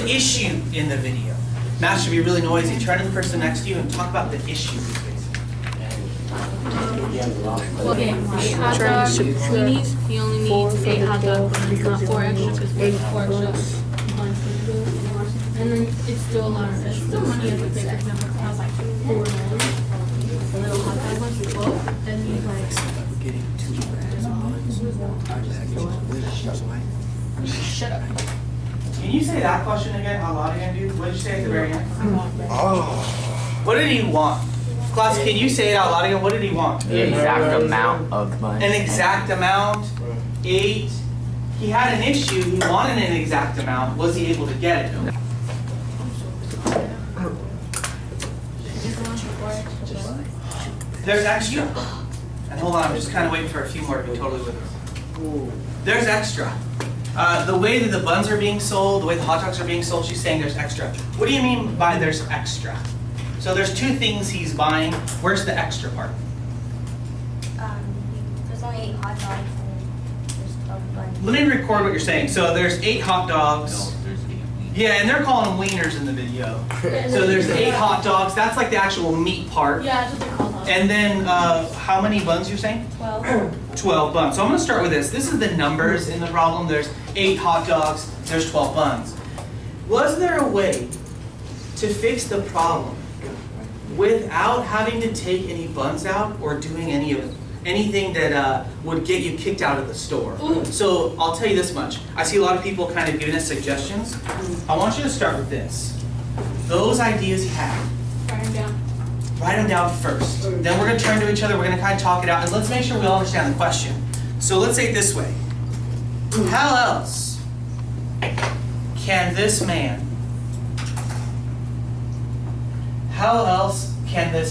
issue in the video? Math should be really noisy. Turn to the person next to you and talk about the issue. Okay, 8 hot dogs, weenies. He only needs 8 hot dogs, not 4 extra, because 4 extra. And then it's still a lot of fish. The money has to pay, for example, costs like $4. A little hot dog was 12. Then he's like, shut up. Can you say that question again? How loud again, dude? What did you say at the very end? Oh. What did he want? Class, can you say it out loud again? What did he want? The exact amount of money. An exact amount, 8. He had an issue, he wanted an exact amount. Was he able to get it? There's extra. And hold on, I'm just kind of waiting for a few more to be totally with us. There's extra. The way that the buns are being sold, the way the hot dogs are being sold, she's saying there's extra. What do you mean by there's extra? So there's 2 things he's buying. Where's the extra part? There's only 8 hot dogs and there's 12 buns. Let me record what you're saying. So there's 8 hot dogs. Yeah, and they're calling them wieners in the video. So there's 8 hot dogs. That's like the actual meat part. Yeah, that's what they're called. And then how many buns you're saying? 12. 12 buns. So I'm going to start with this. This is the numbers in the problem. There's 8 hot dogs. There's 12 buns. Was there a way to fix the problem without having to take any buns out or doing anything that would get you kicked out of the store? So I'll tell you this much. I see a lot of people kind of giving us suggestions. I want you to start with this. Those ideas you have. Write them down. Write them down first. Then we're going to turn to each other. We're going to kind of talk it out. And let's make sure we all understand the question. So let's say it this way. How else can this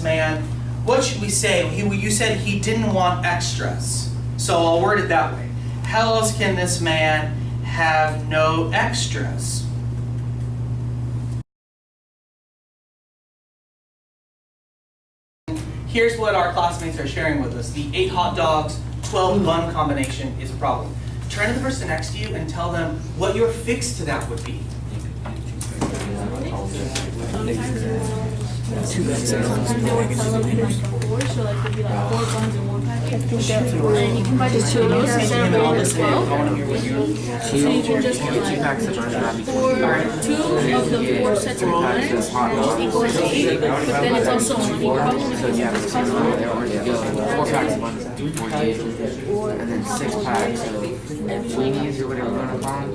man, what should we say? You said he didn't want extras. So I'll word it that way. How else can this man have no extras? Here's what our classmates are sharing with us. The 8 hot dogs, 12 bun combination is a problem. Turn to the person next to you and tell them what your fix to that would be. Sometimes they would sell them in like 4, so like it'd be like 4 buns in 1 package. And you can buy just 2 of those instead of all the 12. So you can just get 2 packs of buns. 2 of the 4 sets of buns equals 8, but then it's also a money problem because it's cost more. 4 packs of buns, 48, and then 6 packs of weenies or whatever you want to call them.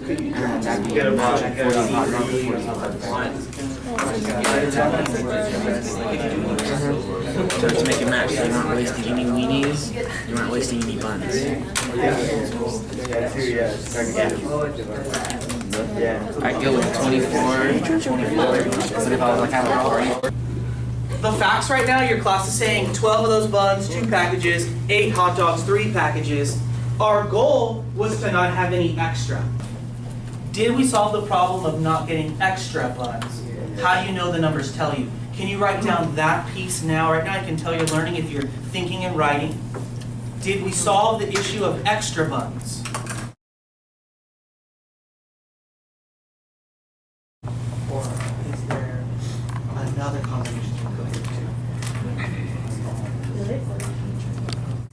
And then that'd be 40 hot dogs, 40 hot dogs. So to make it match, so you aren't wasting any weenies, you aren't wasting any buns. I'd go with 24, but if I was like having a party. The facts right now, your class is saying 12 of those buns, 2 packages, 8 hot dogs, 3 packages. Our goal was to not have any extra. Did we solve the problem of not getting extra buns? How do you know the numbers tell you? Can you write down that piece now? Right now I can tell you're learning if you're thinking and writing. Did we solve the issue of extra buns? Or is there another combination you can go into?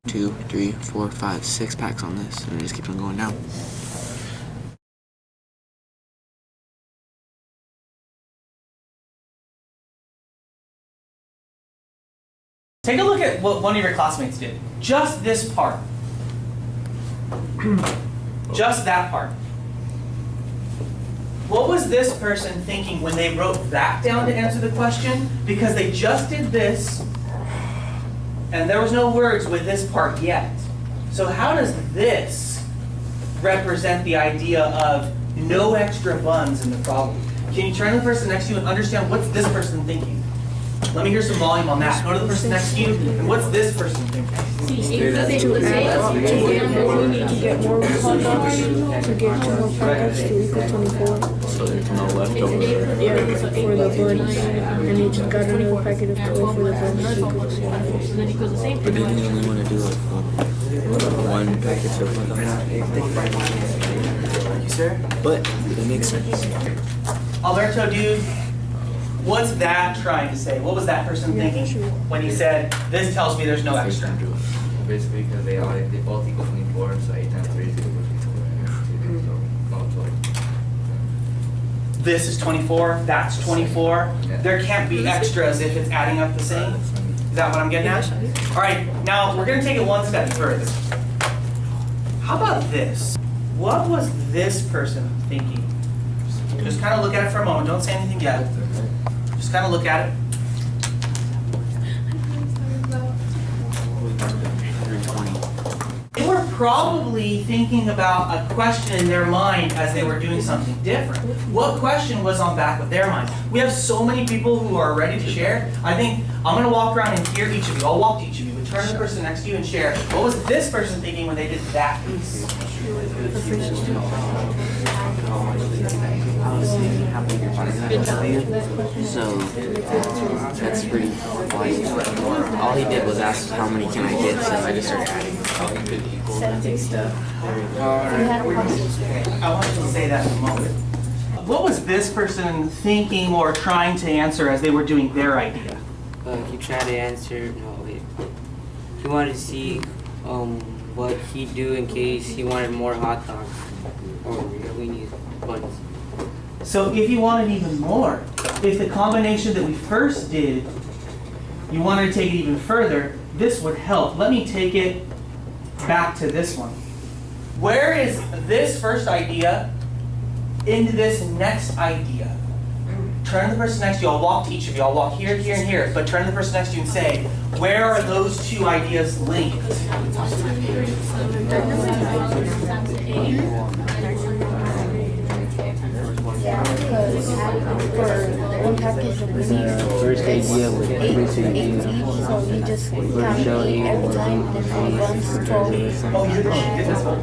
2, 3, 4, 5, 6 packs on this, and it just keeps on going down. Take a look at what one of your classmates did. Just this part. Just that part. What was this person thinking when they wrote that down to answer the question? Because they just did this, and there was no words with this part yet. So how does this represent the idea of no extra buns in the problem? Can you turn to the person next to you and understand what's this person thinking? Let me hear some volume on that. Go to the person next to you, and what's this person thinking? See, let's say to get more hot dogs, to get more packets to equal 24. So there's no leftover. Yeah, for the buns, and you just got another packet of 12 for the buns. Then equals the same. But then you only want to do like one package of sir, but it makes sense. Alberto, dude, what's that trying to say? What was that person thinking when he said, this tells me there's no extra? Basically, because they both equal 24, so 8 times 3 is equal to 24. So, no choice. This is 24, that's 24. There can't be extras if it's adding up the same. Is that what I'm getting at? All right, now we're gonna take it one step further. How about this? What was this person thinking? Just kind of look at it for a moment. Don't say anything yet. Just kind of look at it. They were probably thinking about a question in their mind as they were doing something different. What question was on back of their mind? We have so many people who are ready to share. I think I'm going to walk around and hear each of you. I'll walk to each of you, but turn to the person next to you and share. What was this person thinking when they did that piece? So that's pretty wise. All he did was ask how many can I get, so I just started adding. I want you to say that in a moment. What was this person thinking or trying to answer as they were doing their idea? He tried to answer. No, wait. He wanted to see what he'd do in case he wanted more hot dogs or weenies, buns. So if you wanted even more, if the combination that we first did, you wanted to take it even further, this would help. Let me take it back to this one. Where is this first idea into this next idea? Turn to the person next to you. I'll walk to each of you. I'll walk here, here, and here. But turn to the person next to you and say, where are those two ideas linked? Yeah, because for one package of weenies, First idea was 18, so you just count 8 every time, and for buns, 12. Oh, you're the one who did this one.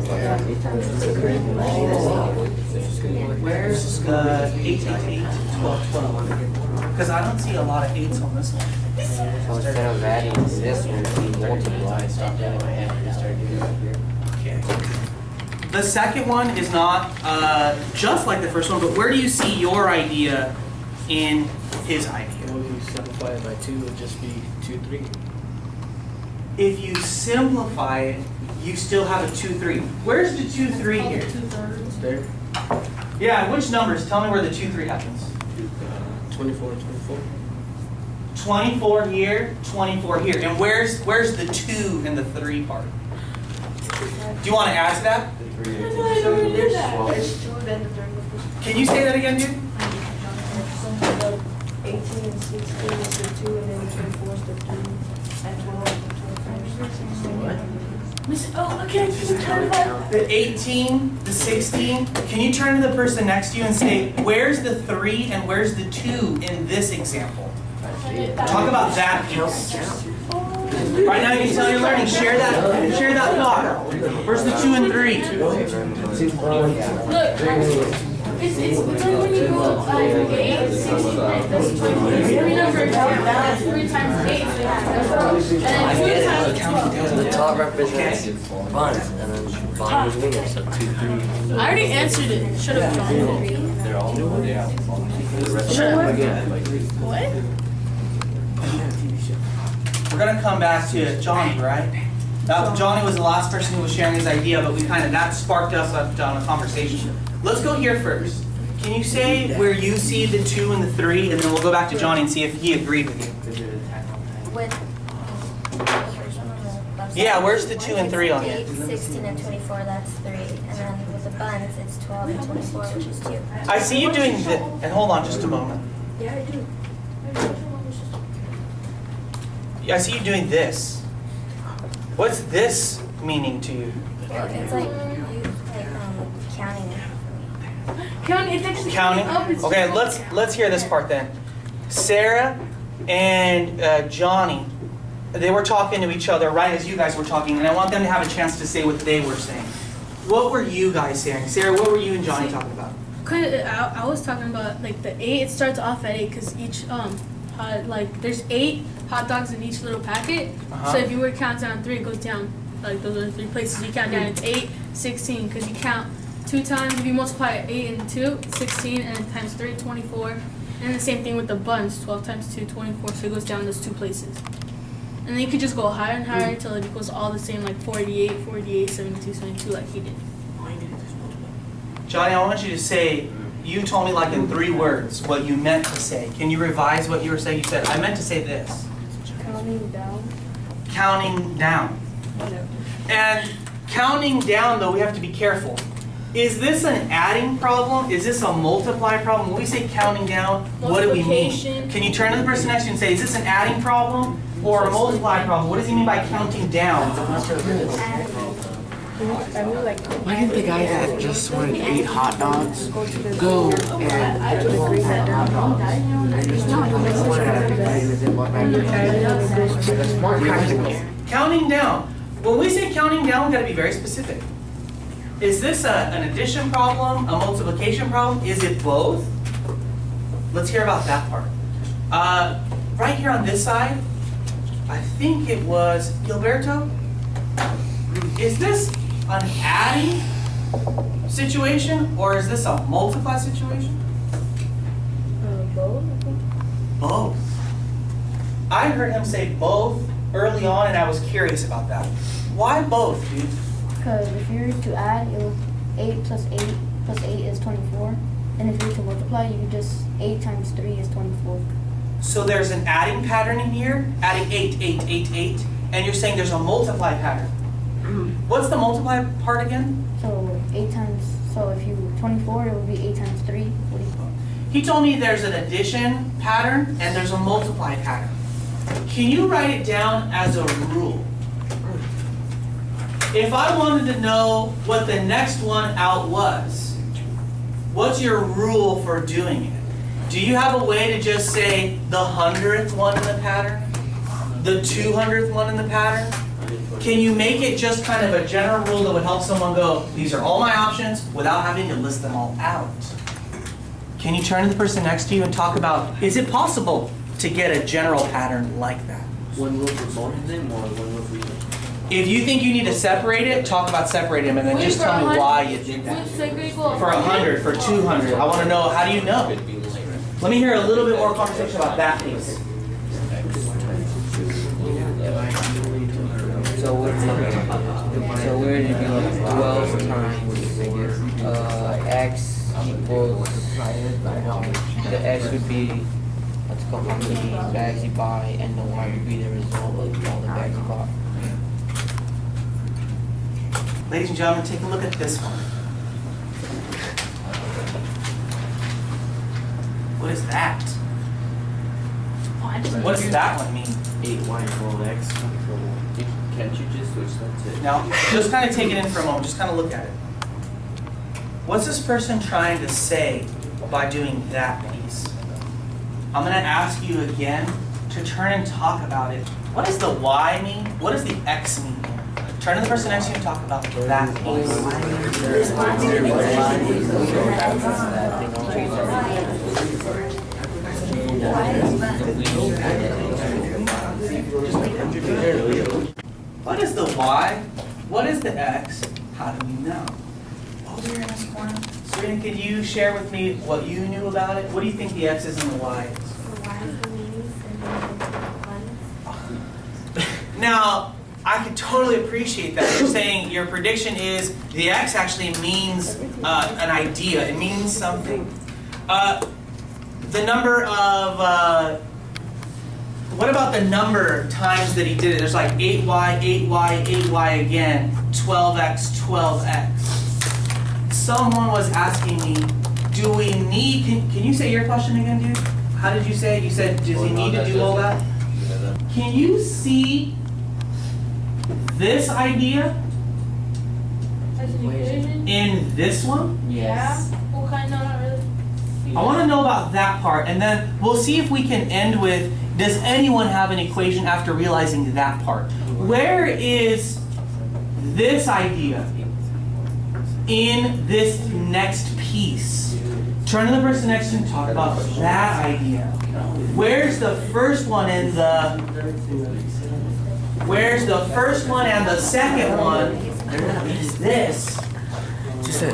Where's the 8, 12, 12? Because I don't see a lot of 8s on this one. So instead of adding this one, we multiply. Okay. The second one is not just like the first one, but where do you see your idea in his idea? Well, if you simplify it by 2, it would just be 2, 3. If you simplify it, you still have a 2, 3. Where's the 2, 3 here? There, Yeah, which numbers? Tell me where the 2, 3 happens. 24, 24. 24 here, 24 here. And where's the 2 and the 3 part? Do you want to add to that? Can you say that again, dude? 18 and 16 is the 2, and then 24 is the 3, and 12 is the 25. The 18, the 16. Can you turn to the person next to you and say, where's the 3 and where's the 2 in this example? Talk about that piece. Right now you can tell you're learning. Share that thought. Where's the 2 and 3? Look, it's like when you go 8, 16, that's 20. Every number that's 3 times 8. And then 2 times 12. The top represents buns, and then bottom is wieners, so 2, 3. I already answered it. Shut up, John. They're all Shut up. What? We're gonna come back to Johnny, right? Johnny was the last person who was sharing his idea, but that sparked us up on a conversation. Let's go here first. Can you say where you see the 2 and the 3, and then we'll go back to Johnny and see if he agreed with you. With Yeah, where's the 2 and 3 on 8, it? 16, and 24, that's 3. And then with the buns, it's 12 and 24, which is 2. I see you doing this, and hold on just a moment. Yeah, I do. I see you doing this. What's this meaning to you? Well, it's like counting. Counting, it's actually Counting? up. It's Okay, let's hear this part then. Sarah and Johnny, they were talking to each other right as you guys were talking, and I want them to have a chance to say what they were saying. What were you guys saying? Sarah, what were you and Johnny talking about? I was talking about like the 8. It starts off at 8 because each there's 8 hot dogs in each little packet. So if you were to count down 3, it goes down like those are the 3 places you count down. It's 8, 16 because you count 2 times, if you multiply 8 and 2, 16, and then times 3, 24. And the same thing with the buns, 12 times 2, 24, so it goes down those 2 places. And then you could just go higher and higher until it equals all the same, like 48, 48, 72, 72, like he did. Johnny, I want you to say, you told me like in 3 words what you meant to say. Can you revise what you were saying? You said, I meant to say this. Counting down. Counting down. And counting down, though, we have to be careful. Is this an adding problem? Is this a multiply problem? When we say counting down, what do we mean? Multiplication. Can you turn to the person next to you and say, is this an adding problem or a multiply problem? What does he mean by counting down? Why didn't the guy that just wanted 8 hot dogs go and get 12 hot dogs? And just tell him it's one out of the guy was in what That's more practical. Counting down. When we say counting down, we've got to be very specific. Is this an addition problem, a multiplication problem? Is it both? Let's hear about that part. Right here on this side, I think it was Gilberto. Is this an adding situation or is this a multiply situation? Both. Both. I heard him say both early on and I was curious about that. Why both, dude? Because if you were to add, it was 8 plus 8 plus 8 is 24. And if you were to multiply, you could just 8 times 3 is 24. So there's an adding pattern in here, adding 8, 8, 8, 8, and you're saying there's a multiply pattern. What's the multiply part again? So 8 times, so if you 24, it would be 8 times 3. What do you call it? He told me there's an addition pattern and there's a multiply pattern. Can you write it down as a rule? If I wanted to know what the next one out was, what's your rule for doing it? Do you have a way to just say the 100th one in the pattern? The 200th one in the pattern? Can you make it just kind of a general rule that would help someone go, these are all my options, without having to list them all out? Can you turn to the person next to you and talk about, is it possible to get a general pattern like that? One rule for both of them or one rule for each? If you think you need to separate it, talk about separating them and then just tell me why you did that. For 100, for 200, I want to know, how do you know? Let me hear a little bit more conversation about that piece. So we're going to do 12 times x equals, the x would be, let's go how many bags you buy, and the y would be the result of all the bags you bought. Ladies and gentlemen, take a look at this one. What is that? What does that one mean? 8y equals x. Can't you just switch that to? Now, just kind of take it in for a moment, just kind of look at it. What's this person trying to say by doing that piece? I'm going to ask you again to turn and talk about it. What does the y mean? What does the x mean? Turn to the person next to you and talk about that piece. What is the y? What is the x? How do we know? Over here in this corner. Serena, can you share with me what you knew about it? What do you think the x is and the y is? Now, I can totally appreciate that. You're saying your prediction is the x actually means an idea. It means something. The number of, what about the number of times that he did it? There's like 8y, 8y, 8y again, 12x, 12x. Someone was asking me, do we need, can you say your question again, dude? How did you say it? You said, does he need to do all that? Can you see this idea in this one? Yes. Well, kind of, not really. I want to know about that part, and then we'll see if we can end with, does anyone have an equation after realizing that part? Where is this idea in this next piece? Turn to the person next to you and talk about that idea. Where's the first one and the, where's the first one and the second one? Is this? Just that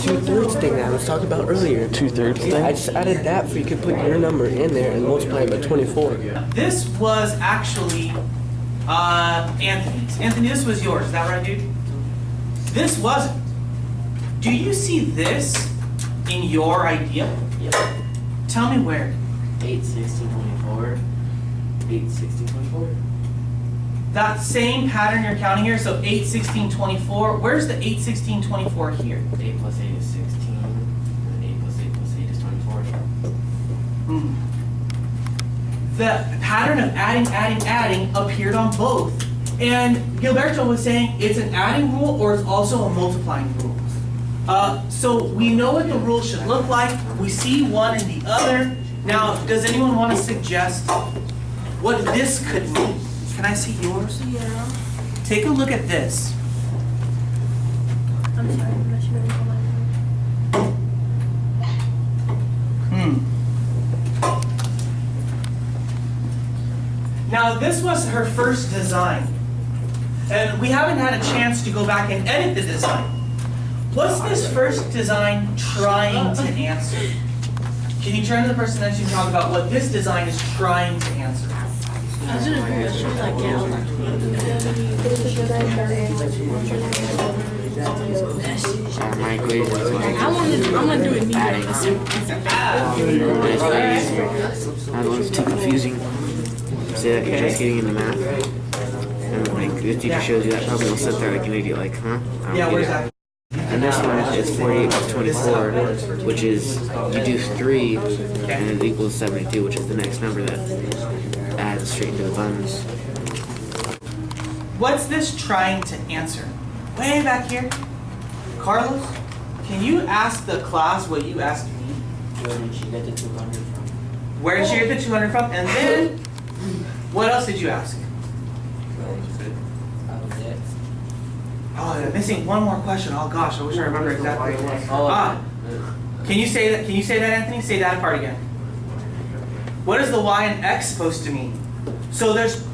2/3 thing that I was talking about earlier. 2/3 Yeah, thing? I just added that for you could put your number in there and multiply it by 24. This was actually Anthony's. Anthony, this was yours. Is that right, dude? This wasn't. Do you see this in your idea? Yep. Tell me where. 8, 16, 24. 8, 16, 24. That same pattern you're counting here, so 8, 16, 24. Where's the 8, 16, 24 here? 8 plus 8 is 16. And 8 plus 8 plus 8 is 24. Hmm. The pattern of adding appeared on both. And Gilberto was saying it's an adding rule or it's also a multiplying rule. So we know what the rule should look like. We see one and the other. Now, does anyone want to suggest what this could mean? Can I see yours? Yeah. Take a look at this. I'm sorry, I'm not sure Now, this was her first design. And we haven't had a chance to go back and edit the design. What's this first design trying to answer? Can you turn to the person next to you and talk about what this design is trying to answer? I was gonna agree with you, like, My equation is like I'm gonna do it adding. medium. It's way easier. That one's too confusing. Say that you're just getting into math. And like the teacher shows you that problem, you'll sit there like an idiot, like, huh? I don't Yeah, get where's it. that? And this one is 48 plus 24, which is, you do 3, and it equals 72, which is the next number that adds straight to the buns. What's this trying to answer? Way back here. Carlos, can you ask the class what you asked me? Where did she get the 200 from? Where did she get the 200 from? And then, what else did you ask? That was it. Oh, I'm missing one more question. Oh gosh, I wish I remember exactly what it was. Ah, can you say that? Can you say that, Anthony? Say that part again. What is the y and x supposed to mean? So there's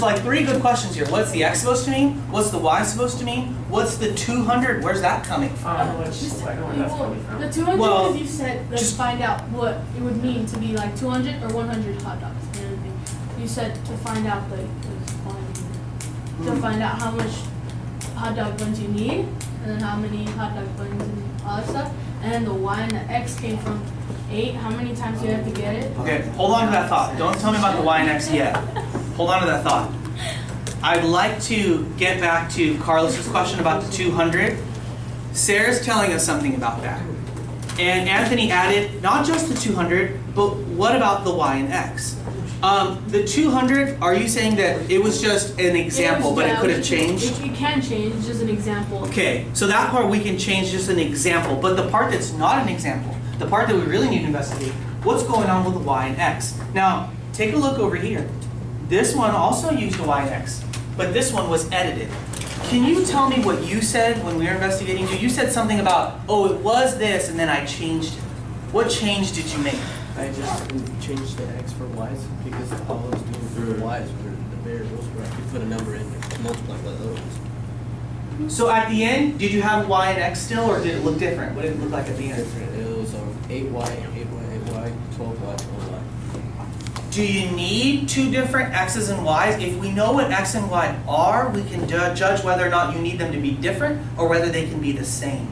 like three good questions here. What's the x supposed to mean? What's the y supposed to mean? What's the 200? Where's that coming from? The 200 Well, is you said, let's just- find out what it would mean to be like 200 or 100 hot dogs and everything. You said to find out to find out how much hot dog buns you need, and then how many hot dog buns and all that stuff. And then the y and the x came from 8. How many times do you have to get it? Okay, hold on to that thought. Don't tell me about the y and x yet. Hold on to that thought. I'd like to get back to Carlos's question about the 200. Sarah's telling us something about that. And Anthony added not just the 200, but what about the y and x? The 200, are you saying that it was just an example, but it could have changed? It can change, it's just an example. Okay, so that part we can change just an example, but the part that's not an example, the part that we really need to investigate, what's going on with the y and x? Now, take a look over here. This one also used a y and x, but this one was edited. Can you tell me what you said when we were investigating? You said something about, oh, it was this, and then I changed it. What change did you make? I just changed the x for y's because all I was doing for the y's were the variables where I could put a number in and multiply by those. So at the end, did you have y and x still, or did it look different? What did it look like at the end? Different. It was 8y, 8y, 12y, 12y. Do you need two different x's and y's? If we know what x and y are, we can judge whether or not you need them to be different or whether they can be the same.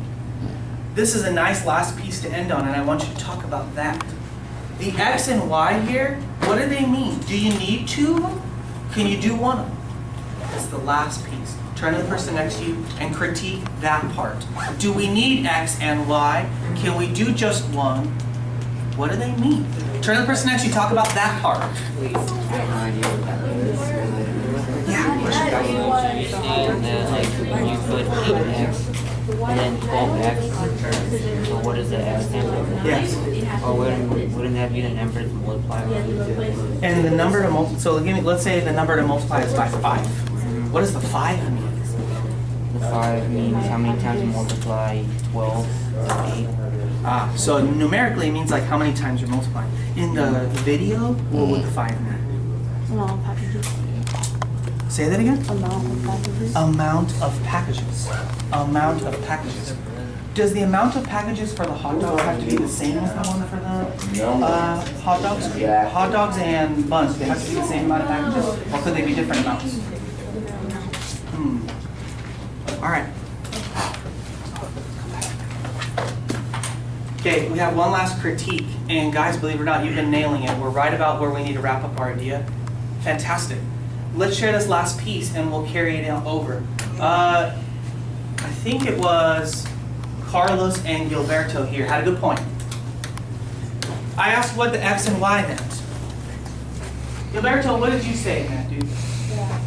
This is a nice last piece to end on, and I want you to talk about that. The x and y here, what do they mean? Do you need two of them? Can you do one of them? That's the last piece. Turn to the person next to you and critique that part. Do we need x and y? Can we do just one? What do they mean? Turn to the person next to you, talk about that part. I have no idea what that means. Yeah. And then like you put 8x and then 12x. So what does the x stand for? Yes. Or wouldn't that be the number to multiply with? And the number to multiply, so let's say the number to multiply is by 5. What does the 5 mean? The 5 means how many times you multiply 12 or 8. Ah, so numerically it means like how many times you're multiplying. In the video, what would the 5 mean? Small packages. Say that again? Amount of packages. Amount of packages. Amount of packages. Does the amount of packages for the hot dogs have to be the same as the one for the hot dogs? Hot dogs and buns, do they have to be the same amount of packages? Or could they be different amounts? All right. Okay, we have one last critique. And guys, believe it or not, you've been nailing it. We're right about where we need to wrap up our idea. Fantastic. Let's share this last piece and we'll carry it over. I think it was Carlos and Gilberto here had a good point. I asked what the X and Y meant. Gilberto, what did you say, man, dude? Yeah,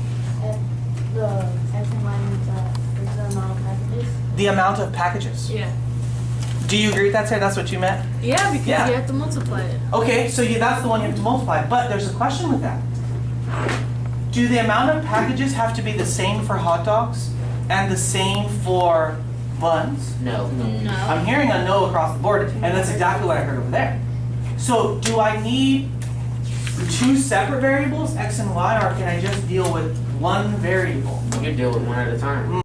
the X and Y means is the amount of packages. The amount of packages. Yeah. Do you agree with that, Sarah? That's what you meant? Yeah, because Yeah. you have to multiply it. Okay, so that's the one you have to multiply. But there's a question with that. Do the amount of packages have to be the same for hot dogs and the same for buns? No. No. I'm hearing a no across the board, and that's exactly what I heard over there. So do I need two separate variables, X and Y, or can I just deal with one variable? You can deal with one at a time.